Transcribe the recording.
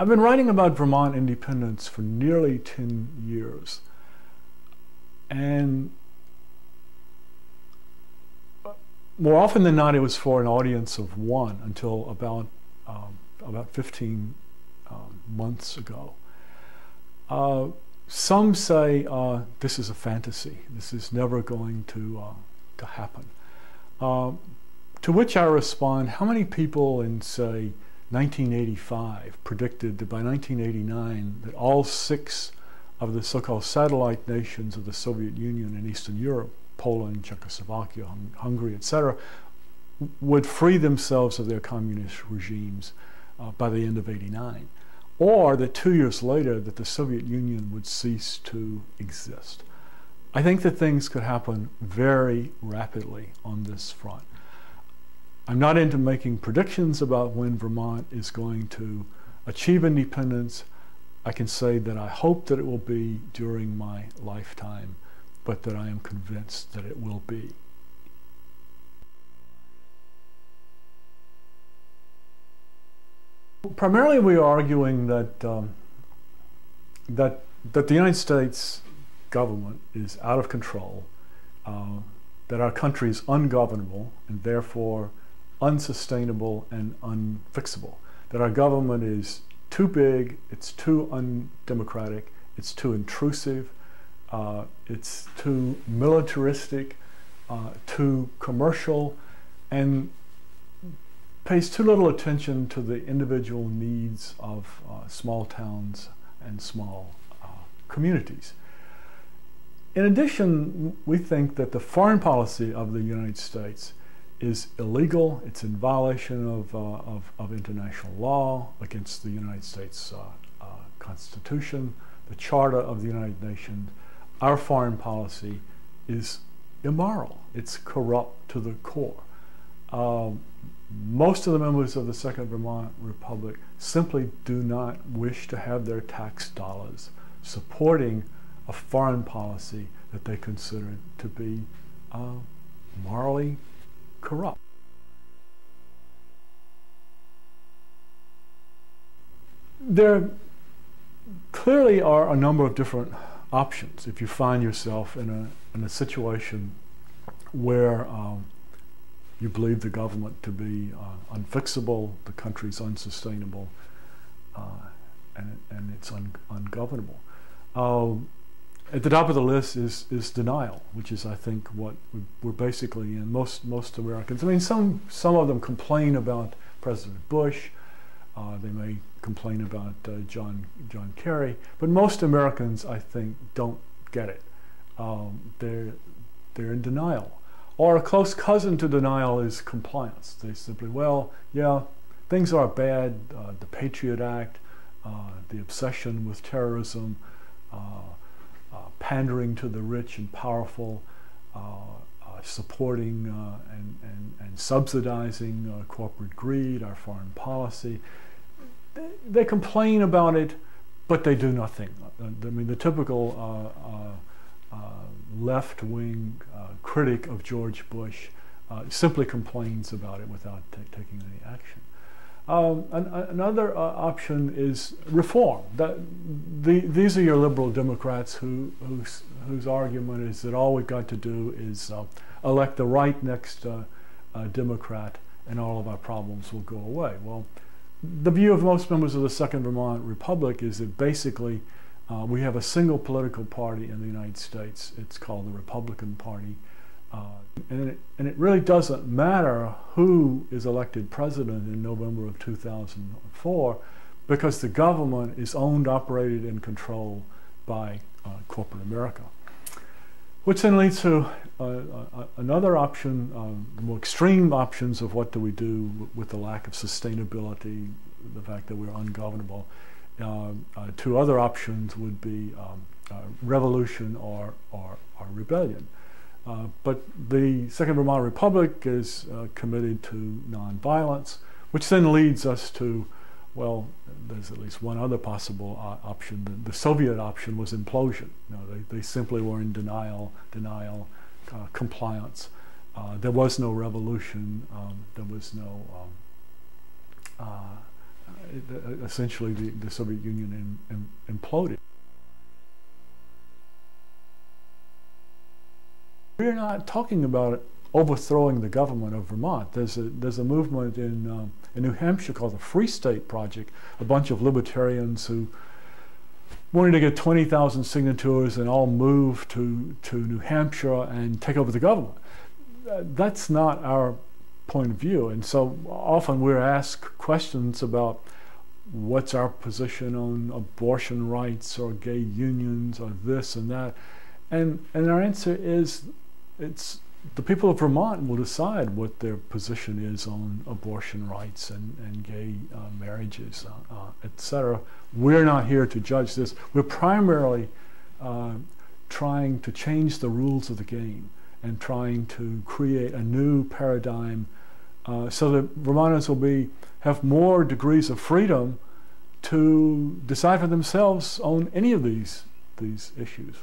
I've been writing about Vermont independence for nearly 10 years. And more often than not, it was for an audience of one until about 15 months ago. Some say this is a fantasy. This is never going to happen. To which I respond, how many people in, say, 1985 predicted that by 1989 that all 6 of the so-called satellite nations of the Soviet Union in Eastern Europe, Poland, Czechoslovakia, Hungary, etc., would free themselves of their communist regimes by the end of '89, or that 2 years later that the Soviet Union would cease to exist? I think that things could happen very rapidly on this front. I'm not into making predictions about when Vermont is going to achieve independence. I can say that I hope that it will be during my lifetime, but that I am convinced that it will be. Primarily, we are arguing that that the United States government is out of control, that our country is ungovernable and therefore unsustainable and unfixable, that our government is too big, it's too undemocratic, it's too intrusive, it's too militaristic, too commercial, and pays too little attention to the individual needs of small towns and small communities. In addition, we think that the foreign policy of the United States is illegal. It's in violation of international law, against the United States Constitution, the Charter of the United Nations. Our foreign policy is immoral. It's corrupt to the core. Most of the members of the Second Vermont Republic simply do not wish to have their tax dollars supporting a foreign policy that they consider to be morally corrupt. There clearly are a number of different options if you find yourself in a situation where you believe the government to be unfixable, the country's unsustainable, and it's ungovernable. At the top of the list is denial, which is, I think, what we're basically in. Most Americans, I mean, some of them complain about President Bush. They may complain about John Kerry, but most Americans, I think, don't get it. They're in denial. Or a close cousin to denial is compliance. They simply, well, yeah, things are bad. The Patriot Act, the obsession with terrorism, pandering to the rich and powerful, supporting and subsidizing corporate greed, our foreign policy. They complain about it, but they do nothing. I mean, the typical left-wing critic of George Bush simply complains about it without taking any action. Another option is reform. These are your liberal Democrats whose argument is that all we've got to do is elect the right next Democrat and all of our problems will go away. Well, the view of most members of the Second Vermont Republic is that basically we have a single political party in the United States. It's called the Republican Party. And it really doesn't matter who is elected president in November of 2004, because the government is owned, operated, and controlled by corporate America. Which then leads to another option, the more extreme options of what do we do with the lack of sustainability, the fact that we're ungovernable. Two other options would be revolution or rebellion. But the Second Vermont Republic is committed to nonviolence, which then leads us to, well, there's at least one other possible option. The Soviet option was implosion. You know, they simply were in denial, compliance. There was no revolution. There was no essentially the Soviet Union imploded. We're not talking about overthrowing the government of Vermont. There's a movement in New Hampshire called the Free State Project, a bunch of libertarians who wanted to get 20,000 signatures and all move to New Hampshire and take over the government. That's not our point of view, and so often we're asked questions about what's our position on abortion rights or gay unions or this and that, and our answer is it's the people of Vermont will decide what their position is on abortion rights and gay marriages, etc. We're not here to judge this. We're primarily trying to change the rules of the game and trying to create a new paradigm so that Vermonters will have more degrees of freedom to decide for themselves on any of these issues.